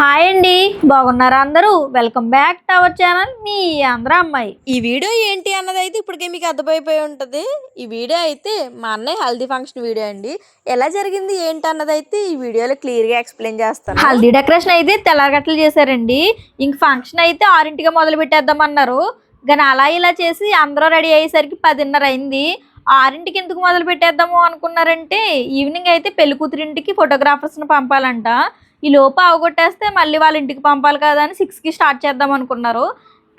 Hi అండి, బాగున్నారా అందరూ? Welcome back to our channel మీ ఆంధ్ర అమ్మాయి. ఈ వీడియో ఏంటి అన్నది అయితే ఇప్పటికే మీకు అర్థమైపోయి ఉంటుంది. ఈ వీడియో అయితే మా అన్నయ్య హల్దీ ఫంక్షన్ వీడియో అండి. ఎలా జరిగింది ఏంటి అన్నది అయితే ఈ వీడియోలో క్లియర్గా ఎక్స్ప్లెయిన్ చేస్తాను. హల్దీ డెకరేషన్ అయితే తెల్లగట్టలు చేశారండి. ఇంక ఫంక్షన్ అయితే 6ంటికి మొదలు పెట్టేద్దామన్నారు. కానీ అలా ఇలా చేసి అందరూ రెడీ అయ్యేసరికి 10:30 అయింది. 6ంటికి ఎందుకు మొదలు పెట్టేద్దాము అనుకున్నారంటే, ఈవినింగ్ అయితే పెళ్లి కూతురింటికి ఫోటోగ్రాఫర్స్ని పంపాలంట. ఈ లోపు అవగొట్టేస్తే మళ్ళీ వాళ్ళ ఇంటికి పంపాలి కదా అని 6కి స్టార్ట్ చేద్దాం అనుకున్నారు.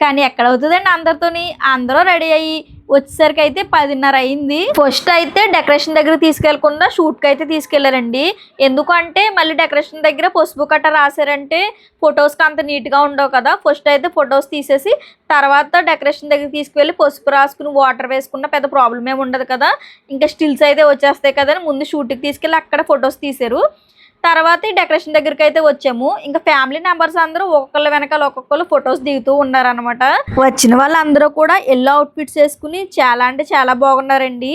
కానీ ఎక్కడవుతుందండి, అందరూ రెడీ అయ్యి వచ్చేసరికి అయితే 10:30 అయింది. ఫస్ట్ అయితే డెకరేషన్ దగ్గర తీసుకెళ్లకుండా షూట్కి అయితే తీసుకెళ్లారండి. ఎందుకంటే మళ్ళీ డెకరేషన్ దగ్గర పసుపు కట్ట రాశారంటే ఫొటోస్కి అంత నీట్గా ఉండవు కదా. ఫస్ట్ అయితే ఫొటోస్ తీసేసి తర్వాత డెకరేషన్ దగ్గర తీసుకువెళ్ళి పసుపు రాసుకుని వాటర్ వేసుకున్న పెద్ద ప్రాబ్లం ఏమి ఉండదు కదా. ఇంకా స్టిల్స్ అయితే వచ్చేస్తాయి కదా అని ముందు షూట్కి తీసుకెళ్ళి అక్కడ ఫొటోస్ తీశారు. తర్వాత ఈ డెకరేషన్ దగ్గరికి అయితే వచ్చాము. ఇంకా ఫ్యామిలీ మెంబర్స్ అందరూ ఒక్కొక్కళ్ళ వెనకాల ఒక్కొక్కరు ఫొటోస్ దిగుతూ ఉన్నారనమాట. వచ్చిన వాళ్ళందరూ కూడా ఎల్లో అవుట్ఫిట్స్ వేసుకుని చాలా అంటే చాలా బాగున్నారండి.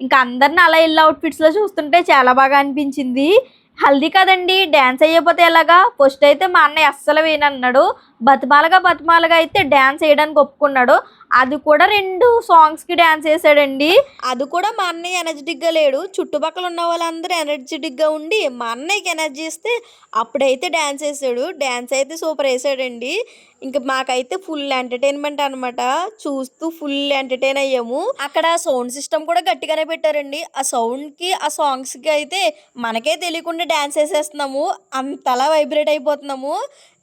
ఇంకా అందరిని అలా ఎల్లో అవుట్ఫిట్స్లో చూస్తుంటే చాలా బాగా అనిపించింది. హల్దీ కదండి, డ్యాన్స్ అయ్యకపోతే ఎలాగా. ఫస్ట్ అయితే మా అన్నయ్య అస్సలు వేయనన్నాడు. బతిమాలగా అయితే డ్యాన్స్ వేయడానికి ఒప్పుకున్నాడు. అది కూడా 2 సాంగ్స్కి డ్యాన్స్ వేసాడండి. అది కూడా మా అన్నయ్య ఎనర్జెటిక్గా లేడు. చుట్టుపక్కల ఉన్న వాళ్ళందరూ ఎనర్జెటిక్గా ఉండి మా అన్నయ్యకి ఎనర్జీ ఇస్తే అప్పుడైతే డ్యాన్స్ వేసాడు. డ్యాన్స్ అయితే సూపర్ వేసాడండి. ఇంకా మాకైతే ఫుల్ ఎంటర్టైన్మెంట్ అనమాట. చూస్తూ ఫుల్ ఎంటర్టైన్ అయ్యాము. అక్కడ సౌండ్ సిస్టమ్ కూడా గట్టిగానే పెట్టారండి. ఆ సౌండ్కి ఆ సాంగ్స్కి అయితే మనకే తెలియకుండా డ్యాన్స్ వేసేస్తున్నాము. అంతలా వైబ్రేట్ అయిపోతున్నాము.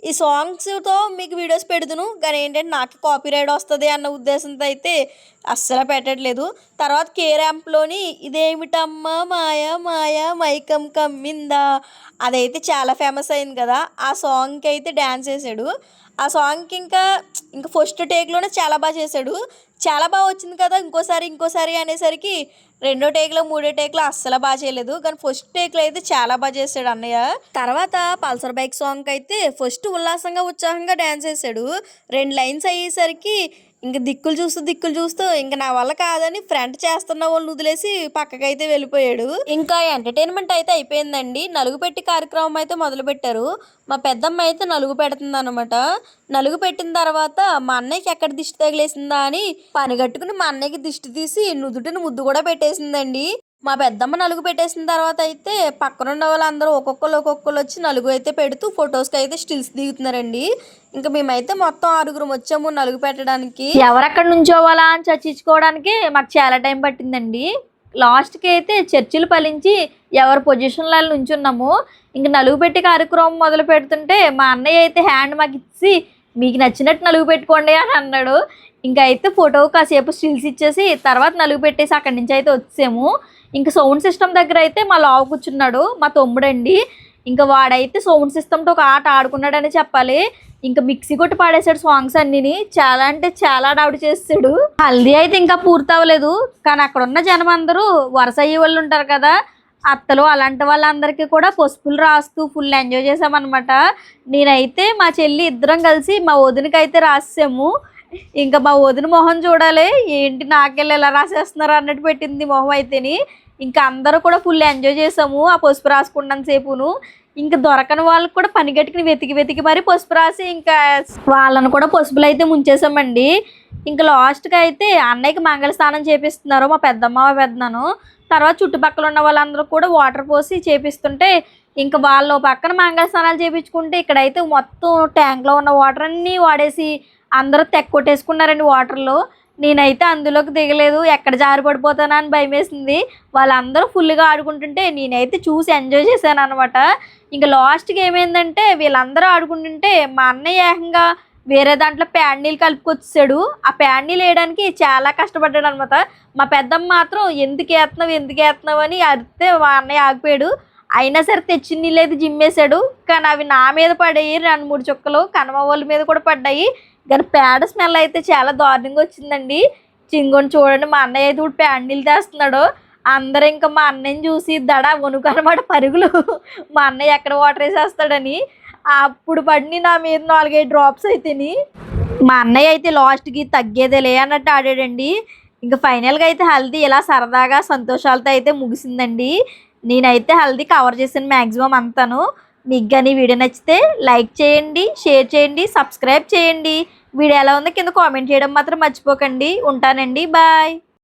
ఈ సాంగ్స్తో మీకు వీడియోస్ పెడుతును కానీ ఏంటంటే నాకు కాపీ రైట్ వస్తుంది అన్న ఉద్దేశంతో అయితే అస్సలు పెట్టట్లేదు. తర్వాత కే ర్యాంప్లోని ఇదేమిటమ్మా మాయా మాయా మైకం కమ్మిందా అదైతే చాలా ఫేమస్ అయింది కదా. ఆ సాంగ్కి అయితే డ్యాన్స్ వేసాడు. ఆ సాంగ్కి ఇంకా ఫస్ట్ టేక్లోనే చాలా బాగా చేశాడు. చాలా బాగా వచ్చింది కదా, ఇంకోసారి అనేసరికి 2వ టేక్లో 3వ టేక్లో అస్సలు బాగా చేయలేదు. కానీ ఫస్ట్ టేక్లో అయితే చాలా బాగా చేశాడు అన్నయ్య. తర్వాత పల్సర్ బైక్ సాంగ్కి అయితే ఫస్ట్ ఉల్లాసంగా ఉత్సాహంగా డ్యాన్స్ వేసాడు. 2 లైన్స్ అయ్యేసరికి ఇంకా దిక్కులు చూస్తూ ఇంకా నా వల్ల కాదని ఫ్రంట్ చేస్తున్న వాళ్ళని వదిలేసి పక్కకైతే వెళ్ళిపోయాడు. ఇంకా ఎంటర్టైన్మెంట్ అయితే అయిపోయిందండి. నలుగు పెట్టి కార్యక్రమం అయితే మొదలు పెట్టారు. మా పెద్దమ్మ అయితే నలుగు పెడుతుంది అనమాట. నలుగు పెట్టిన తర్వాత మా అన్నయ్యకి ఎక్కడ దిష్టి తగిలేసిందా అని పని కట్టుకుని మా అన్నయ్యకి దిష్టి తీసి నుదుటిని ముద్దు కూడా పెట్టేసిందండి. మా పెద్దమ్మ నలుగు పెట్టేసిన తర్వాత అయితే పక్కనున్న వాళ్ళందరూ ఒక్కొక్కరు వచ్చి నలుగు అయితే పెడుతూ ఫొటోస్కి అయితే స్టిల్స్ దిగుతున్నారండి. ఇంకా మేమైతే మొత్తం 6గురు వచ్చాము నలుగు పెట్టడానికి. ఎవరెక్కడ నుంచోవాలా అని చర్చించుకోవడానికి మాకు చాలా టైం పట్టిందండి. లాస్ట్కి అయితే చర్చిలు ఫలించి ఎవరి పొజిషన్లో నుంచున్నాము. ఇంక నలుగు పెట్టి కార్యక్రమం మొదలు పెడుతుంటే మా అన్నయ్య అయితే హ్యాండ్ మాకు ఇచ్చి మీకు నచ్చినట్టు నలుగు పెట్టుకోండి అని అన్నాడు. ఇంకా అయితే ఫోటో కాసేపు స్టిల్స్ ఇచ్చేసి తర్వాత నలుగు పెట్టేసి అక్కడి నుంచి అయితే వచ్చాము. ఇంకా సౌండ్ సిస్టమ్ దగ్గర అయితే మా లావు కూర్చున్నాడు, మా తమ్ముడండి. ఇంకా వాడైతే సౌండ్ సిస్టమ్తో ఒక ఆట ఆడుకున్నాడని చెప్పాలి. ఇంకా మిక్సీ కొట్టి పాడేశాడు సాంగ్స్ అన్నిని. చాలా అంటే చాలా డౌట్ చేస్తాడు. హల్దీ అయితే ఇంకా పూర్తి అవ్వలేదు. కానీ అక్కడ ఉన్న జనం అందరూ వరుస అయ్యే వాళ్ళు ఉంటారు కదా, అత్తలు అలాంటి వాళ్ళందరికీ కూడా పసుపులు రాస్తూ ఫుల్ ఎంజాయ్ చేసామన్నమాట. నేనైతే మా చెల్లి ఇద్దరం కలిసి మా వదినకి అయితే రాసాము. ఇంకా మా వదిన మొహం చూడాలి, ఏంటి నాకెళ్ళి ఎలా రాసేస్తున్నారు అన్నట్టు పెట్టింది మొహం అయితేని. ఇంకా అందరూ కూడా ఫుల్ ఎంజాయ్ చేసాము ఆ పసుపు రాసుకున్నంత సేపును. ఇంకా దొరకని వాళ్ళకి కూడా పని గట్టుకుని వెతికి మరి పసుపు రాసి ఇంకా వాళ్ళను కూడా పసుపులు అయితే ముంచేసామండి. ఇంకా లాస్ట్కి అయితే అన్నయ్యకి మంగళ స్నానం చేపిస్తున్నారు మా పెద్దమ్మ పెద్దనాను. తర్వాత చుట్టుపక్కల ఉన్న వాళ్ళందరూ కూడా వాటర్ పోసి చేపిస్తుంటే ఇంకా వాళ్ళు పక్కన మంగళ స్నానాలు చేయించుకుంటే ఇక్కడైతే మొత్తం ట్యాంక్లో ఉన్న వాటర్ అన్నీ వాడేసి అందరూ కొట్టేసుకున్నారండి వాటర్లో. నేనైతే అందులోకి దిగలేదు, ఎక్కడ జారి పడిపోతానా అని భయం వేసింది. వాళ్ళందరూ ఫుల్గా ఆడుకుంటుంటే నేనైతే చూసి ఎంజాయ్ చేశాను అనమాట. ఇంకా లాస్ట్కి ఏమైందంటే వీళ్ళందరూ ఆడుకుంటుంటే మా అన్నయ్య ఏకంగా వేరే దాంట్లో ప్యాడ్ నీళ్ళు కలుపుకొచ్చాడు. ఆ ప్యాడ్ నీళ్ళు వేయడానికి చాలా కష్టపడ్డాడు అనమాట. మా పెద్దమ్మ మాత్రం ఎందుకు వేస్తున్నావు అని అడిగితే మా అన్నయ్య ఆగిపోయాడు. అయినా సరే తెచ్చిన నీళ్ళు అయితే జిమ్మేశాడు. కానీ అవి నా మీద పడాయి 2-3 చుక్కలు, కనమ వాళ్ళ మీద కూడా పడ్డాయి. కానీ పేడ స్మెల్ అయితే చాలా దారుణంగా వచ్చిందండి. చింగుని చూడండి, మా అన్నయ్య అయితే ఇప్పుడు ప్యాడ్ నీళ్ళు తెస్తున్నాడు. అందరూ ఇంకా మా అన్నయ్యని చూసి దడ వణుకు అనమాట, పరుగులు. మా అన్నయ్య ఎక్కడ వాటర్ వేసేస్తాడని. అప్పుడు పడిని నా మీద 4-5 డ్రాప్స్ అయితేని. మా అన్నయ్య అయితే లాస్ట్కి తగ్గేదేలే అన్నట్టు ఆడాడండి. ఇంకా ఫైనల్గా అయితే హల్దీ ఇలా సరదాగా సంతోషాలతో అయితే ముగిసిందండి. నేనైతే హల్దీ కవర్ చేశాను మ్యాక్సిమం అంతాను. మీకు కానీ వీడియో నచ్చితే లైక్ చేయండి, షేర్ చేయండి, సబ్స్క్రైబ్ చేయండి. వీడియో ఎలా ఉందో కింద కామెంట్ చేయడం మాత్రం మర్చిపోకండి. ఉంటానండి, బాయ్.